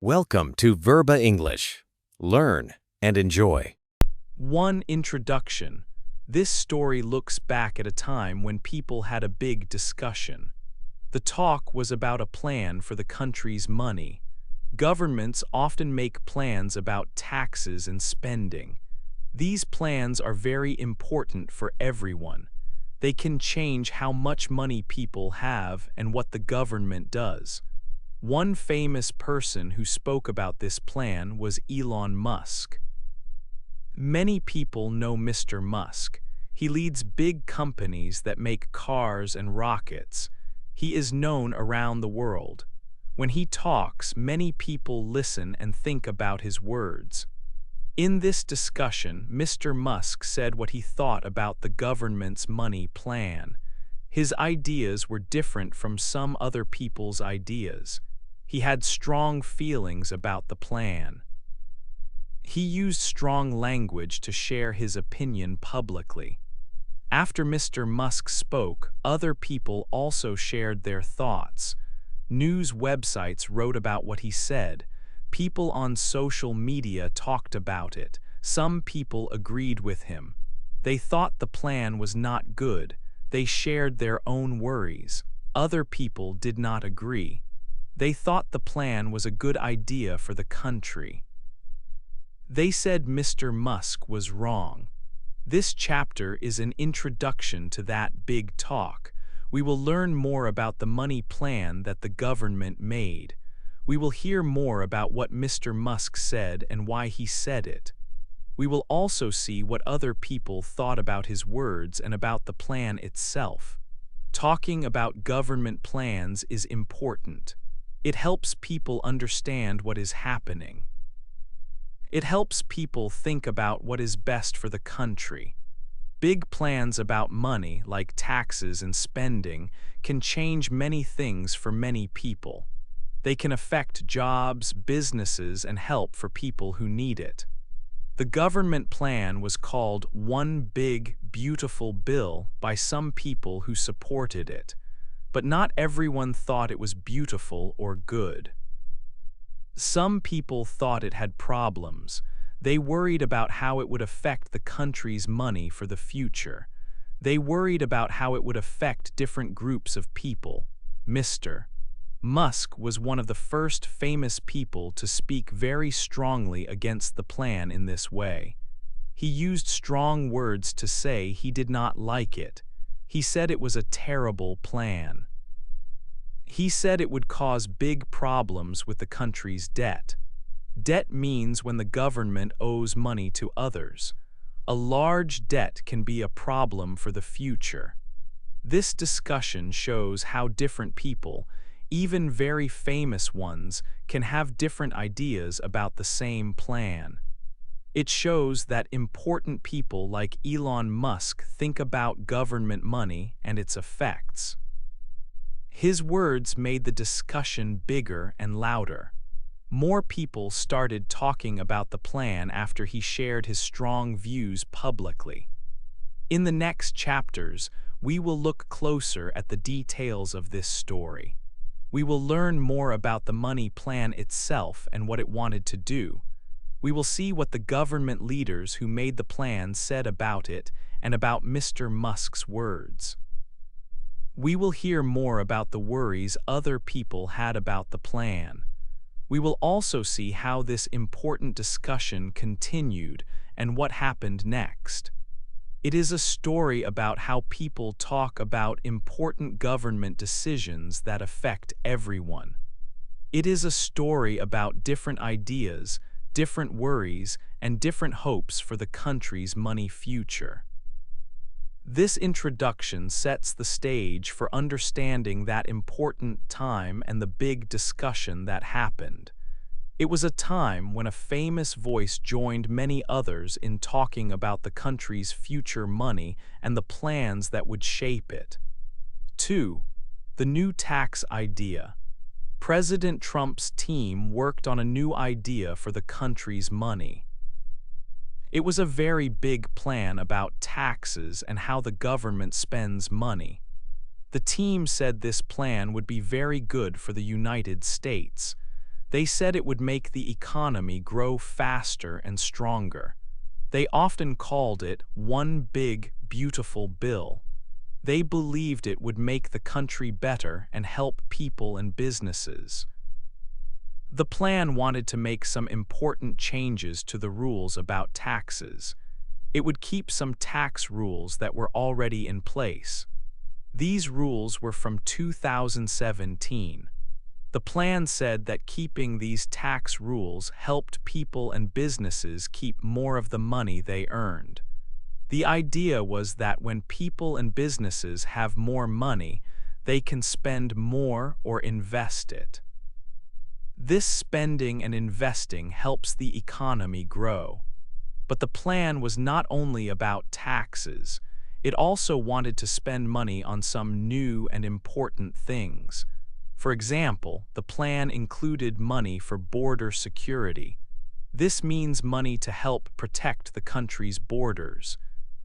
Welcome to Verba English. Learn and enjoy. 1. Introduction. This story looks back at a time when people had a big discussion. The talk was about a plan for the country's money. Governments often make plans about taxes and spending. These plans are very important for everyone. They can change how much money people have and what the government does. One famous person who spoke about this plan was Elon Musk. Many people know Mr. Musk. He leads big companies that make cars and rockets. He is known around the world. When he talks, many people listen and think about his words. In this discussion, Mr. Musk said what he thought about the government's money plan. His ideas were different from some other people's ideas. He had strong feelings about the plan. He used strong language to share his opinion publicly. After Mr. Musk spoke, other people also shared their thoughts. News websites wrote about what he said. People on social media talked about it. Some people agreed with him. They thought the plan was not good. They shared their own worries. Other people did not agree. They thought the plan was a good idea for the country. They said Mr. Musk was wrong. This chapter is an introduction to that big talk. We will learn more about the money plan that the government made. We will hear more about what Mr. Musk said and why he said it. We will also see what other people thought about his words and about the plan itself. Talking about government plans is important. It helps people understand what is happening. It helps people think about what is best for the country. Big plans about money, like taxes and spending, can change many things for many people. They can affect jobs, businesses, and help for people who need it. The government plan was called One Big, Beautiful Bill by some people who supported it. But not everyone thought it was beautiful or good. Some people thought it had problems. They worried about how it would affect the country's money for the future. They worried about how it would affect different groups of people. Mr. Musk was one of the first famous people to speak very strongly against the plan in this way. He used strong words to say he did not like it. He said it was a terrible plan. He said it would cause big problems with the country's debt. Debt means when the government owes money to others. A large debt can be a problem for the future. This discussion shows how different people, even very famous ones, can have different ideas about the same plan. It shows that important people like Elon Musk think about government money and its effects. His words made the discussion bigger and louder. More people started talking about the plan after he shared his strong views publicly. In the next chapters, we will look closer at the details of this story. We will learn more about the money plan itself and what it wanted to do. We will see what the government leaders who made the plan said about it and about Mr. Musk's words. We will hear more about the worries other people had about the plan. We will also see how this important discussion continued and what happened next. It is a story about how people talk about important government decisions that affect everyone. It is a story about different ideas, different worries, and different hopes for the country's money future. This introduction sets the stage for understanding that important time and the big discussion that happened. It was a time when a famous voice joined many others in talking about the country's future money and the plans that would shape it. 2. The new tax idea. President Trump's team worked on a new idea for the country's money. It was a very big plan about taxes and how the government spends money. The team said this plan would be very good for the United States. They said it would make the economy grow faster and stronger. They often called it one big, beautiful bill. They believed it would make the country better and help people and businesses. The plan wanted to make some important changes to the rules about taxes. It would keep some tax rules that were already in place. These rules were from 2017. The plan said that keeping these tax rules helped people and businesses keep more of the money they earned. The idea was that when people and businesses have more money, they can spend more or invest it. This spending and investing helps the economy grow. But the plan was not only about taxes. It also wanted to spend money on some new and important things. For example, the plan included money for border security. This means money to help protect the country's borders.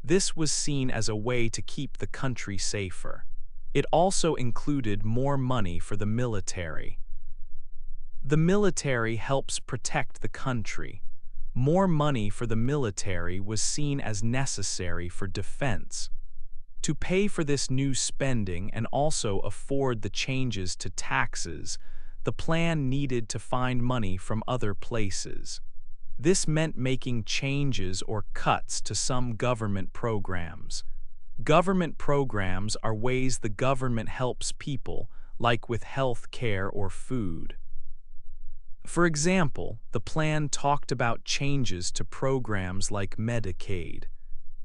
This was seen as a way to keep the country safer. It also included more money for the military. The military helps protect the country. More money for the military was seen as necessary for defense. To pay for this new spending and also afford the changes to taxes, the plan needed to find money from other places. This meant making changes or cuts to some government programs. Government programs are ways the government helps people, like with health care or food. For example, the plan talked about changes to programs like Medicaid.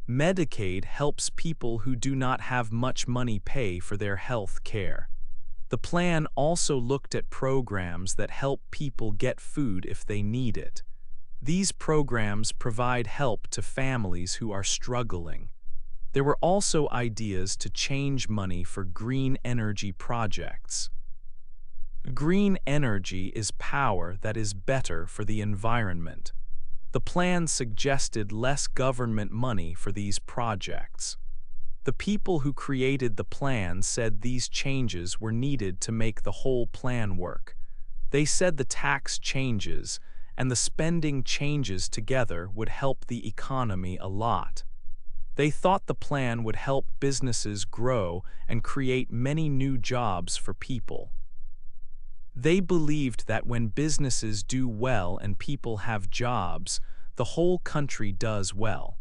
Medicaid helps people who do not have much money pay for their health care. The plan also looked at programs that help people get food if they need it. These programs provide help to families who are struggling. There were also ideas to change money for green energy projects. Green energy is power that is better for the environment. The plan suggested less government money for these projects. The people who created the plan said these changes were needed to make the whole plan work. They said the tax changes and the spending changes together would help the economy a lot. They thought the plan would help businesses grow and create many new jobs for people. They believed that when businesses do well and people have jobs, the whole country does well.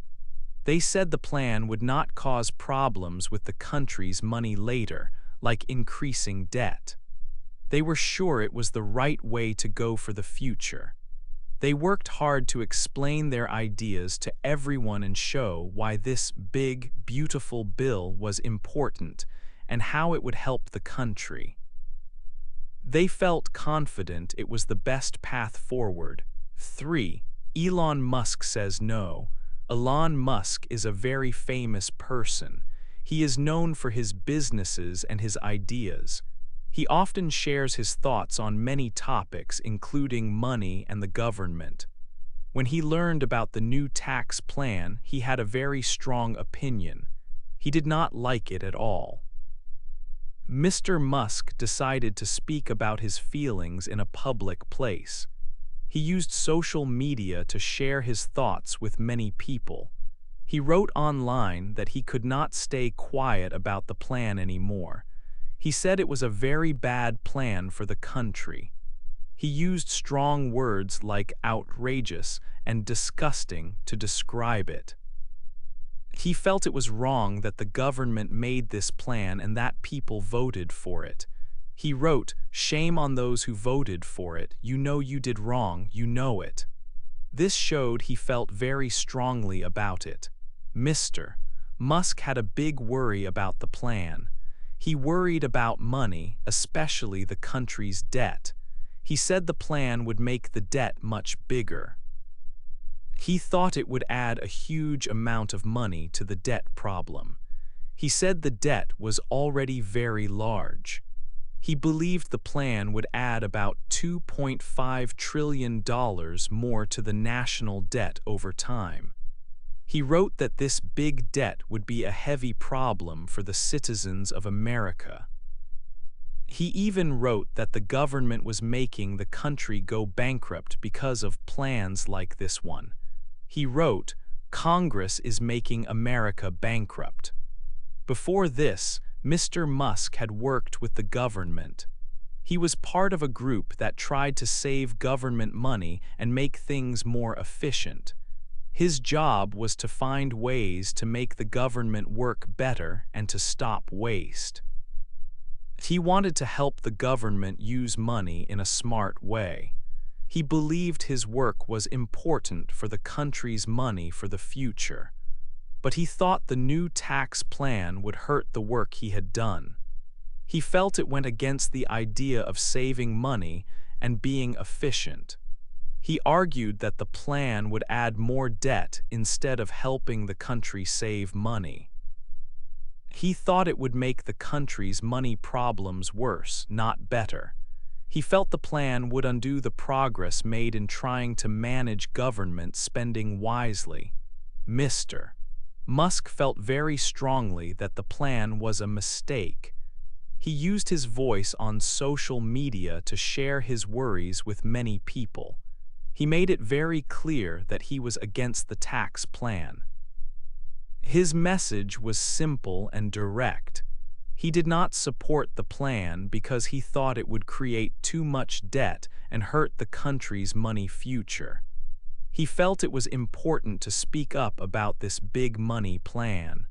They said the plan would not cause problems with the country's money later, like increasing debt. They were sure it was the right way to go for the future. They worked hard to explain their ideas to everyone and show why this big, beautiful bill was important and how it would help the country. They felt confident it was the best path forward. 3. Elon Musk says no. Elon Musk is a very famous person. He is known for his businesses and his ideas. He often shares his thoughts on many topics, including money and the government. When he learned about the new tax plan, he had a very strong opinion. He did not like it at all. Mr. Musk decided to speak about his feelings in a public place. He used social media to share his thoughts with many people. He wrote online that he could not stay quiet about the plan anymore. He said it was a very bad plan for the country. He used strong words like outrageous and disgusting to describe it. He felt it was wrong that the government made this plan and that people voted for it. He wrote, "Shame on those who voted for it. You know you did wrong, you know it." This showed he felt very strongly about it. Mr. Musk had a big worry about the plan. He worried about money, especially the country's debt. He said the plan would make the debt much bigger. He thought it would add a huge amount of money to the debt problem. He said the debt was already very large. He believed the plan would add about $2.5 trillion more to the national debt over time. He wrote that this big debt would be a heavy problem for the citizens of America. He even wrote that the government was making the country go bankrupt because of plans like this one. He wrote, "Congress is making America bankrupt." Before this, Mr. Musk had worked with the government. He was part of a group that tried to save government money and make things more efficient. His job was to find ways to make the government work better and to stop waste. He wanted to help the government use money in a smart way. He believed his work was important for the country's money for the future. But he thought the new tax plan would hurt the work he had done. He felt it went against the idea of saving money and being efficient. He argued that the plan would add more debt instead of helping the country save money. He thought it would make the country's money problems worse, not better. He felt the plan would undo the progress made in trying to manage government spending wisely. Mr. Musk felt very strongly that the plan was a mistake. He used his voice on social media to share his worries with many people. He made it very clear that he was against the tax plan. His message was simple and direct. He did not support the plan because he thought it would create too much debt and hurt the country's money future. He felt it was important to speak up about this big money plan.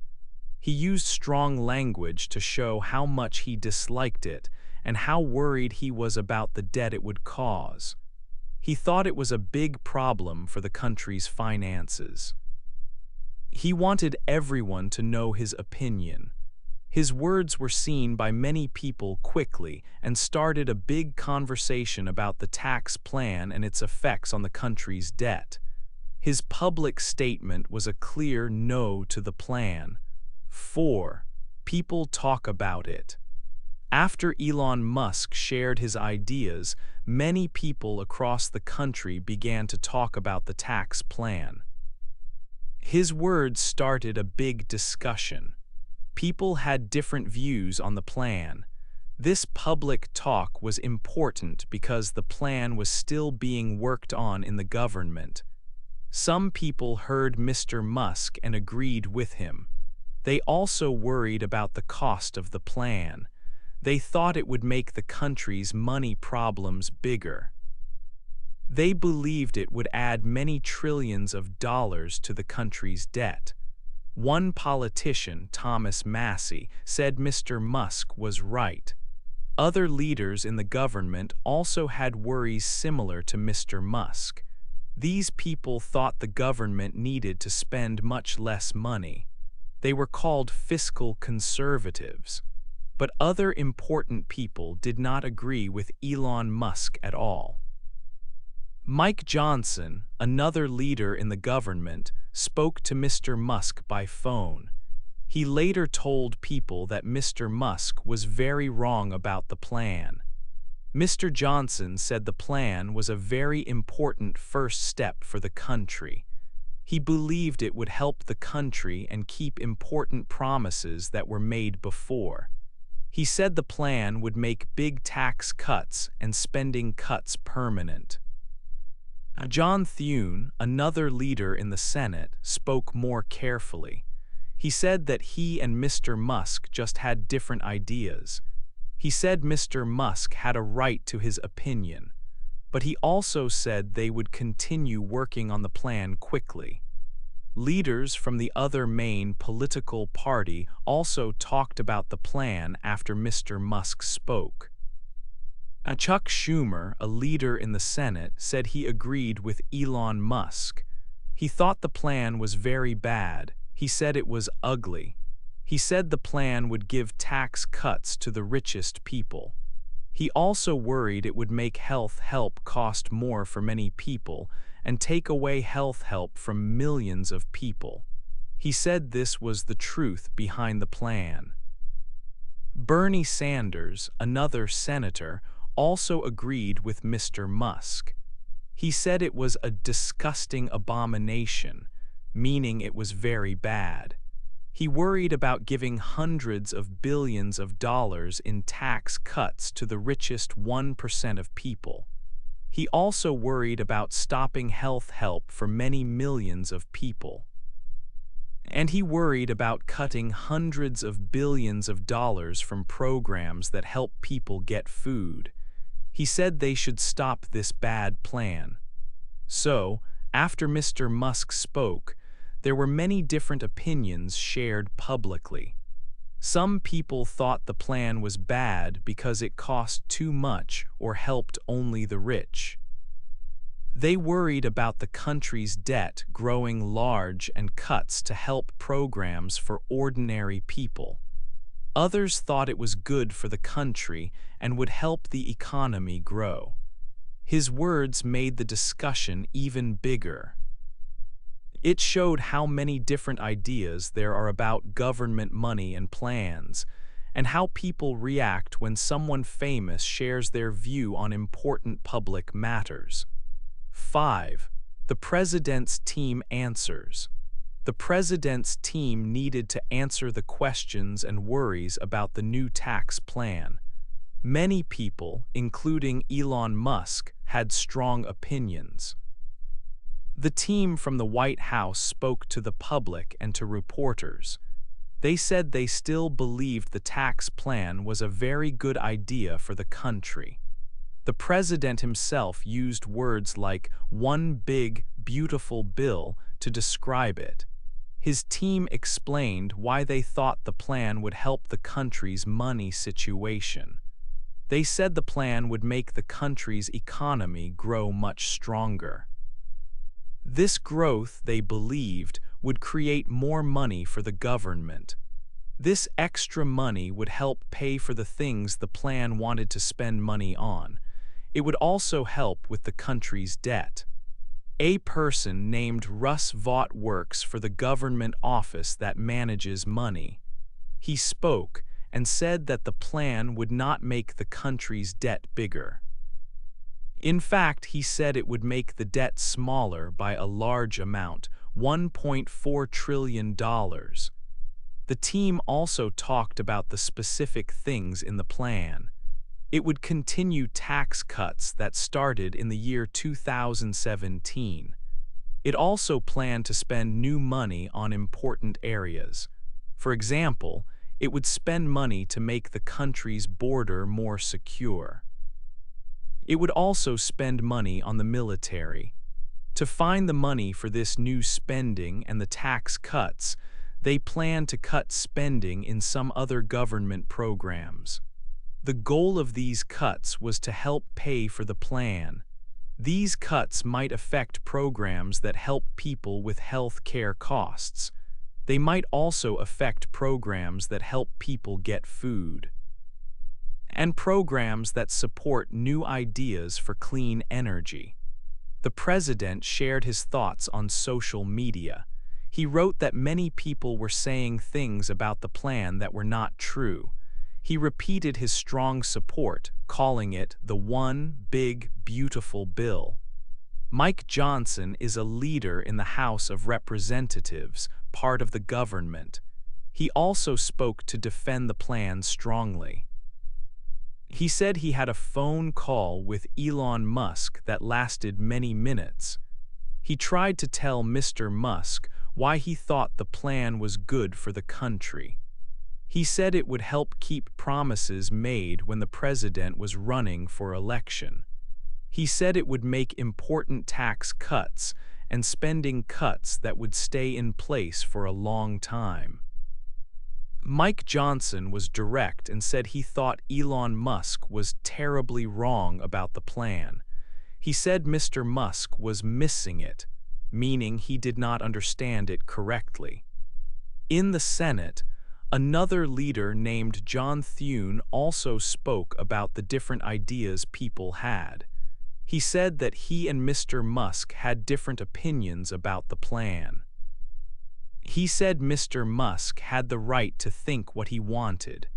He used strong language to show how much he disliked it and how worried he was about the debt it would cause. He thought it was a big problem for the country's finances. He wanted everyone to know his opinion. His words were seen by many people quickly and started a big conversation about the tax plan and its effects on the country's debt. His public statement was a clear no to the plan. 4. People talk about it. After Elon Musk shared his ideas, many people across the country began to talk about the tax plan. His words started a big discussion. People had different views on the plan. This public talk was important because the plan was still being worked on in the government. Some people heard Mr. Musk and agreed with him. They also worried about the cost of the plan. They thought it would make the country's money problems bigger. They believed it would add many trillions of dollars to the country's debt. One politician, Thomas Massey, said Mr. Musk was right. Other leaders in the government also had worries similar to Mr. Musk. These people thought the government needed to spend much less money. They were called fiscal conservatives. But other important people did not agree with Elon Musk at all. Mike Johnson, another leader in the government, spoke to Mr. Musk by phone. He later told people that Mr. Musk was very wrong about the plan. Mr. Johnson said the plan was a very important first step for the country. He believed it would help the country and keep important promises that were made before. He said the plan would make big tax cuts and spending cuts permanent. John Thune, another leader in the Senate, spoke more carefully. He said that he and Mr. Musk just had different ideas. He said Mr. Musk had a right to his opinion, but he also said they would continue working on the plan quickly. Leaders from the other main political party also talked about the plan after Mr. Musk spoke. Chuck Schumer, a leader in the Senate, said he agreed with Elon Musk. He thought the plan was very bad. He said it was ugly. He said the plan would give tax cuts to the richest people. He also worried it would make health help cost more for many people and take away health help from millions of people. He said this was the truth behind the plan. Bernie Sanders, another senator, also agreed with Mr. Musk. He said it was a disgusting abomination, meaning it was very bad. He worried about giving hundreds of billions of dollars in tax cuts to the richest 1% of people. He also worried about stopping health help for many millions of people. And he worried about cutting hundreds of billions of dollars from programs that help people get food. He said they should stop this bad plan. So, after Mr. Musk spoke, there were many different opinions shared publicly. Some people thought the plan was bad because it cost too much or helped only the rich. They worried about the country's debt growing large and cuts to help programs for ordinary people. Others thought it was good for the country and would help the economy grow. His words made the discussion even bigger. It showed how many different ideas there are about government money and plans, and how people react when someone famous shares their view on important public matters. 5. The President's team answers. The President's team needed to answer the questions and worries about the new tax plan. Many people, including Elon Musk, had strong opinions. The team from the White House spoke to the public and to reporters. They said they still believed the tax plan was a very good idea for the country. The president himself used words like "one big, beautiful bill" to describe it. His team explained why they thought the plan would help the country's money situation. They said the plan would make the country's economy grow much stronger. This growth, they believed, would create more money for the government. This extra money would help pay for the things the plan wanted to spend money on. It would also help with the country's debt. A person named Russ Vaught works for the government office that manages money. He spoke and said that the plan would not make the country's debt bigger. In fact, he said it would make the debt smaller by a large amount, $1.4 trillion. The team also talked about the specific things in the plan. It would continue tax cuts that started in the year 2017. It also planned to spend new money on important areas. For example, it would spend money to make the country's border more secure. It would also spend money on the military. To find the money for this new spending and the tax cuts, they planned to cut spending in some other government programs. The goal of these cuts was to help pay for the plan. These cuts might affect programs that help people with health care costs. They might also affect programs that help people get food. And programs that support new ideas for clean energy. The president shared his thoughts on social media. He wrote that many people were saying things about the plan that were not true. He repeated his strong support, calling it the one big, beautiful bill. Mike Johnson is a leader in the House of Representatives, part of the government. He also spoke to defend the plan strongly. He said he had a phone call with Elon Musk that lasted many minutes. He tried to tell Mr. Musk why he thought the plan was good for the country. He said it would help keep promises made when the president was running for election. He said it would make important tax cuts and spending cuts that would stay in place for a long time. Mike Johnson was direct and said he thought Elon Musk was terribly wrong about the plan. He said Mr. Musk was missing it, meaning he did not understand it correctly. In the Senate, another leader named John Thune also spoke about the different ideas people had. He said that he and Mr. Musk had different opinions about the plan. He said Mr. Musk had the right to think what he wanted,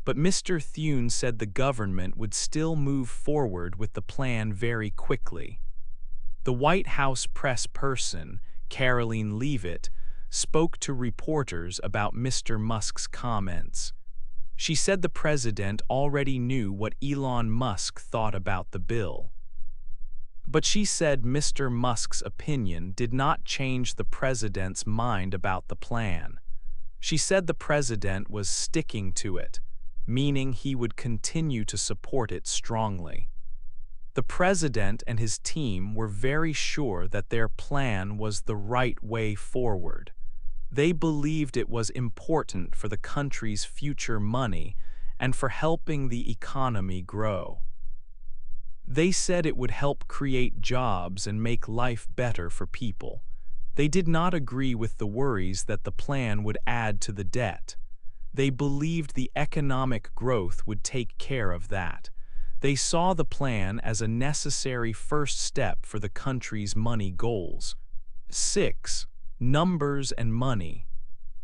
but Mr. Thune said the government would still move forward with the plan very quickly. The White House press person, Caroline Leavitt, spoke to reporters about Mr. Musk's comments. She said the president already knew what Elon Musk thought about the bill. But she said Mr. Musk's opinion did not change the president's mind about the plan. She said the president was sticking to it, meaning he would continue to support it strongly. The president and his team were very sure that their plan was the right way forward. They believed it was important for the country's future money and for helping the economy grow. They said it would help create jobs and make life better for people. They did not agree with the worries that the plan would add to the debt. They believed the economic growth would take care of that. They saw the plan as a necessary first step for the country's money goals. 6. Numbers and money.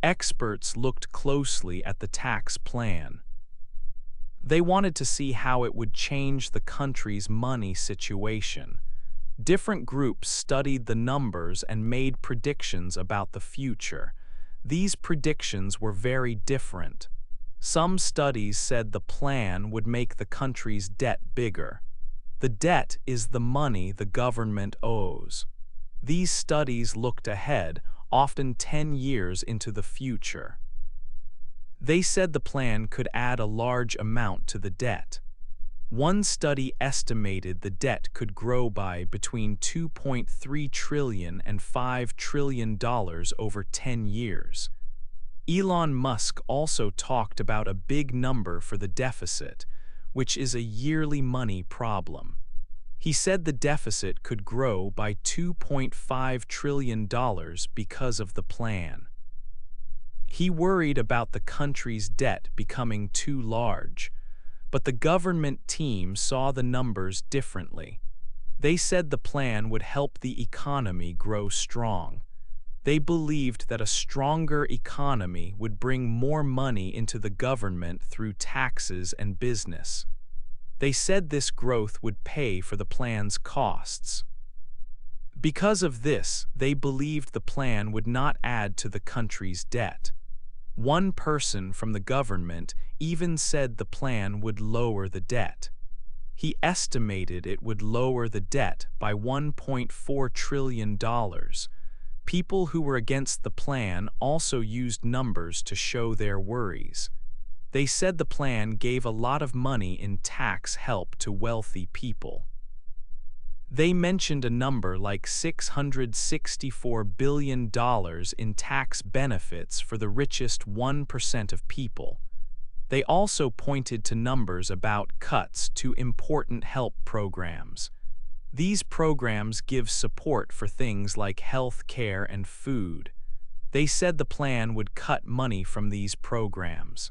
Experts looked closely at the tax plan. They wanted to see how it would change the country's money situation. Different groups studied the numbers and made predictions about the future. These predictions were very different. Some studies said the plan would make the country's debt bigger. The debt is the money the government owes. These studies looked ahead, often 10 years into the future. They said the plan could add a large amount to the debt. One study estimated the debt could grow by between $2.3 trillion and $5 trillion over 10 years. Elon Musk also talked about a big number for the deficit, which is a yearly money problem. He said the deficit could grow by $2.5 trillion because of the plan. He worried about the country's debt becoming too large, but the government team saw the numbers differently. They said the plan would help the economy grow strong. They believed that a stronger economy would bring more money into the government through taxes and business. They said this growth would pay for the plan's costs. Because of this, they believed the plan would not add to the country's debt. One person from the government even said the plan would lower the debt. He estimated it would lower the debt by $1.4 trillion. People who were against the plan also used numbers to show their worries. They said the plan gave a lot of money in tax help to wealthy people. They mentioned a number like $664 billion in tax benefits for the richest 1% of people. They also pointed to numbers about cuts to important help programs. These programs give support for things like health care and food. They said the plan would cut money from these programs.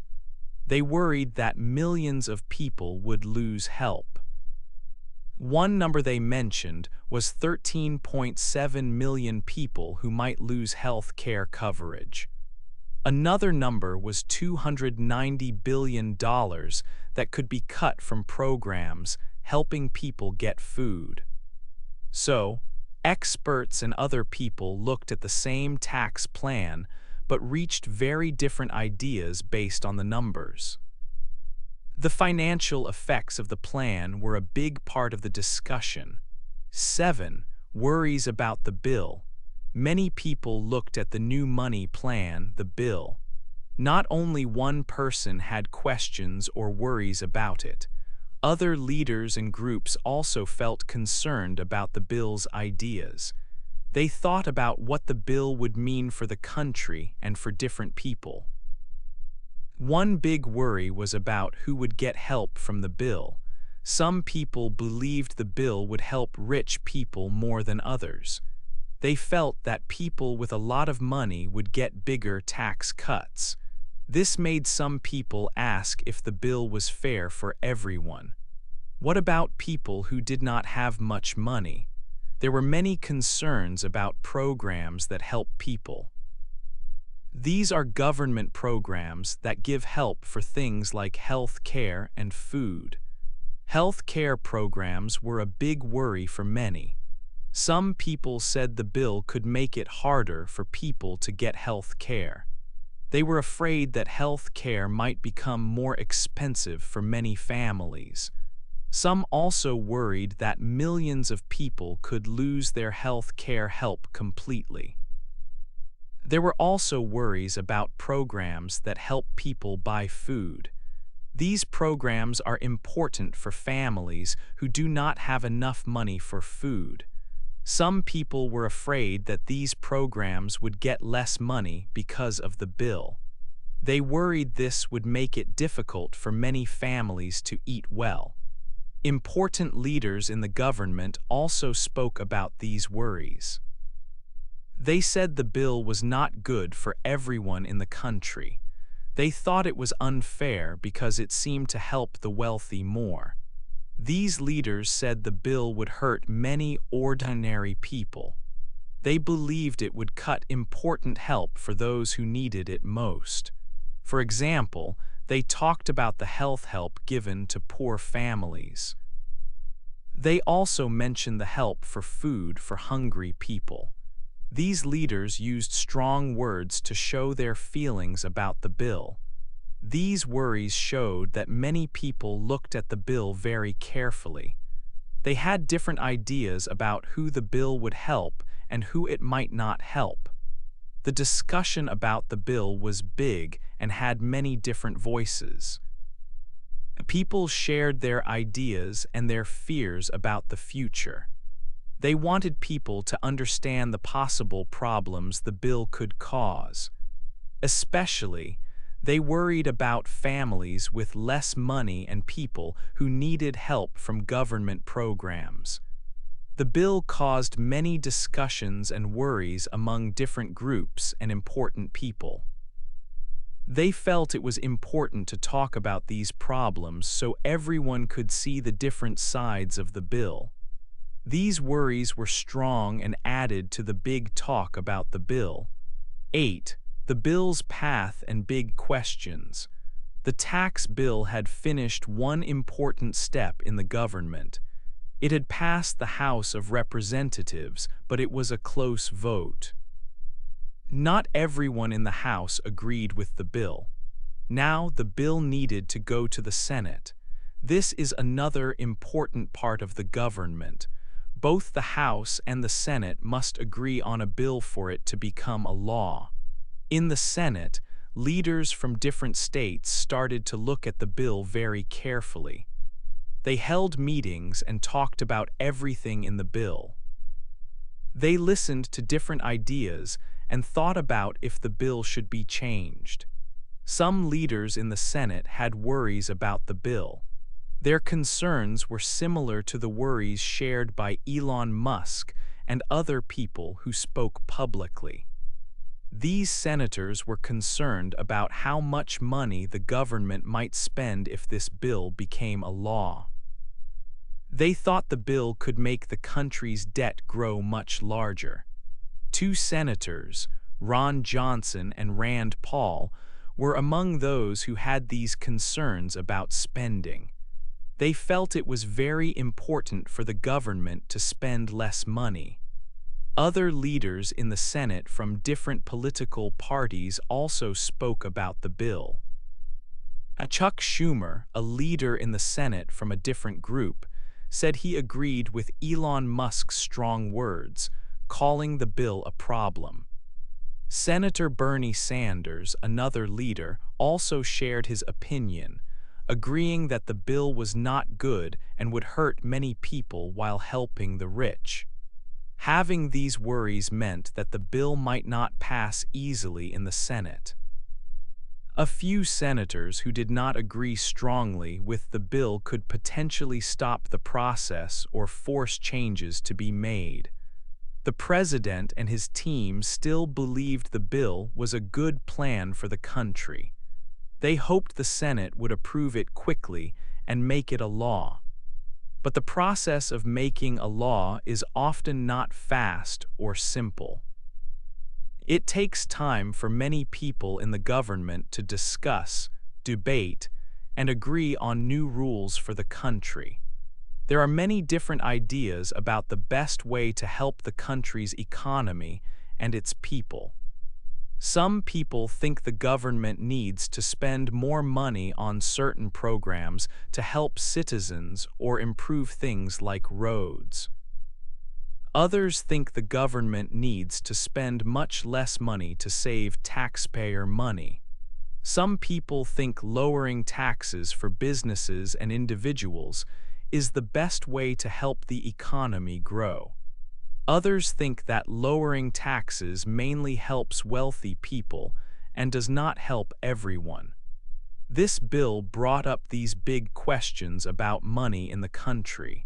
They worried that millions of people would lose help. One number they mentioned was 13.7 million people who might lose health care coverage. Another number was $290 billion that could be cut from programs helping people get food. So, experts and other people looked at the same tax plan but reached very different ideas based on the numbers. The financial effects of the plan were a big part of the discussion. 7. Worries about the bill. Many people looked at the new money plan, the bill. Not only one person had questions or worries about it. Other leaders and groups also felt concerned about the bill's ideas. They thought about what the bill would mean for the country and for different people. One big worry was about who would get help from the bill. Some people believed the bill would help rich people more than others. They felt that people with a lot of money would get bigger tax cuts. This made some people ask if the bill was fair for everyone. What about people who did not have much money? There were many concerns about programs that help people. These are government programs that give help for things like health care and food. Health care programs were a big worry for many. Some people said the bill could make it harder for people to get health care. They were afraid that health care might become more expensive for many families. Some also worried that millions of people could lose their health care help completely. There were also worries about programs that help people buy food. These programs are important for families who do not have enough money for food. Some people were afraid that these programs would get less money because of the bill. They worried this would make it difficult for many families to eat well. Important leaders in the government also spoke about these worries. They said the bill was not good for everyone in the country. They thought it was unfair because it seemed to help the wealthy more. These leaders said the bill would hurt many ordinary people. They believed it would cut important help for those who needed it most. For example, they talked about the health help given to poor families. They also mentioned the help for food for hungry people. These leaders used strong words to show their feelings about the bill. These worries showed that many people looked at the bill very carefully. They had different ideas about who the bill would help and who it might not help. The discussion about the bill was big and had many different voices. People shared their ideas and their fears about the future. They wanted people to understand the possible problems the bill could cause. Especially, they worried about families with less money and people who needed help from government programs. The bill caused many discussions and worries among different groups and important people. They felt it was important to talk about these problems so everyone could see the different sides of the bill. These worries were strong and added to the big talk about the bill. 8. The bill's path and big questions. The tax bill had finished one important step in the government. It had passed the House of Representatives, but it was a close vote. Not everyone in the House agreed with the bill. Now the bill needed to go to the Senate. This is another important part of the government. Both the House and the Senate must agree on a bill for it to become a law. In the Senate, leaders from different states started to look at the bill very carefully. They held meetings and talked about everything in the bill. They listened to different ideas and thought about if the bill should be changed. Some leaders in the Senate had worries about the bill. Their concerns were similar to the worries shared by Elon Musk and other people who spoke publicly. These senators were concerned about how much money the government might spend if this bill became a law. They thought the bill could make the country's debt grow much larger. Two senators, Ron Johnson and Rand Paul, were among those who had these concerns about spending. They felt it was very important for the government to spend less money. Other leaders in the Senate from different political parties also spoke about the bill. Chuck Schumer, a leader in the Senate from a different group, said he agreed with Elon Musk's strong words, calling the bill a problem. Senator Bernie Sanders, another leader, also shared his opinion, agreeing that the bill was not good and would hurt many people while helping the rich. Having these worries meant that the bill might not pass easily in the Senate. A few senators who did not agree strongly with the bill could potentially stop the process or force changes to be made. The president and his team still believed the bill was a good plan for the country. They hoped the Senate would approve it quickly and make it a law. But the process of making a law is often not fast or simple. It takes time for many people in the government to discuss, debate, and agree on new rules for the country. There are many different ideas about the best way to help the country's economy and its people. Some people think the government needs to spend more money on certain programs to help citizens or improve things like roads. Others think the government needs to spend much less money to save taxpayer money. Some people think lowering taxes for businesses and individuals is the best way to help the economy grow. Others think that lowering taxes mainly helps wealthy people and does not help everyone. This bill brought up these big questions about money in the country.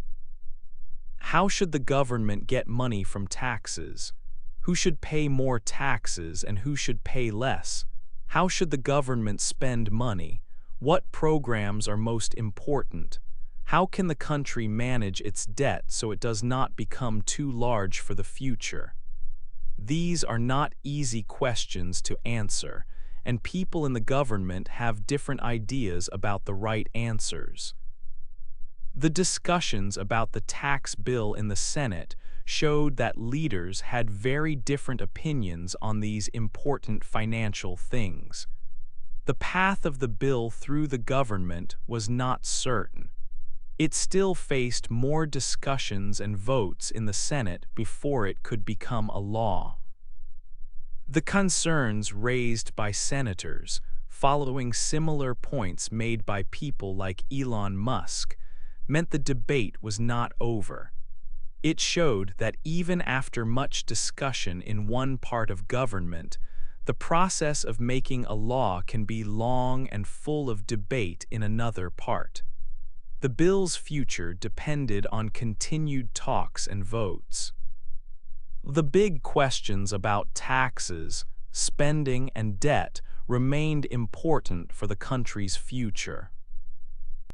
How should the government get money from taxes? Who should pay more taxes and who should pay less? How should the government spend money? What programs are most important? How can the country manage its debt so it does not become too large for the future? These are not easy questions to answer, and people in the government have different ideas about the right answers. The discussions about the tax bill in the Senate showed that leaders had very different opinions on these important financial things. The path of the bill through the government was not certain. It still faced more discussions and votes in the Senate before it could become a law. The concerns raised by senators, following similar points made by people like Elon Musk, meant the debate was not over. It showed that even after much discussion in one part of government, the process of making a law can be long and full of debate in another part. The bill's future depended on continued talks and votes. The big questions about taxes, spending, and debt remained important for the country's future.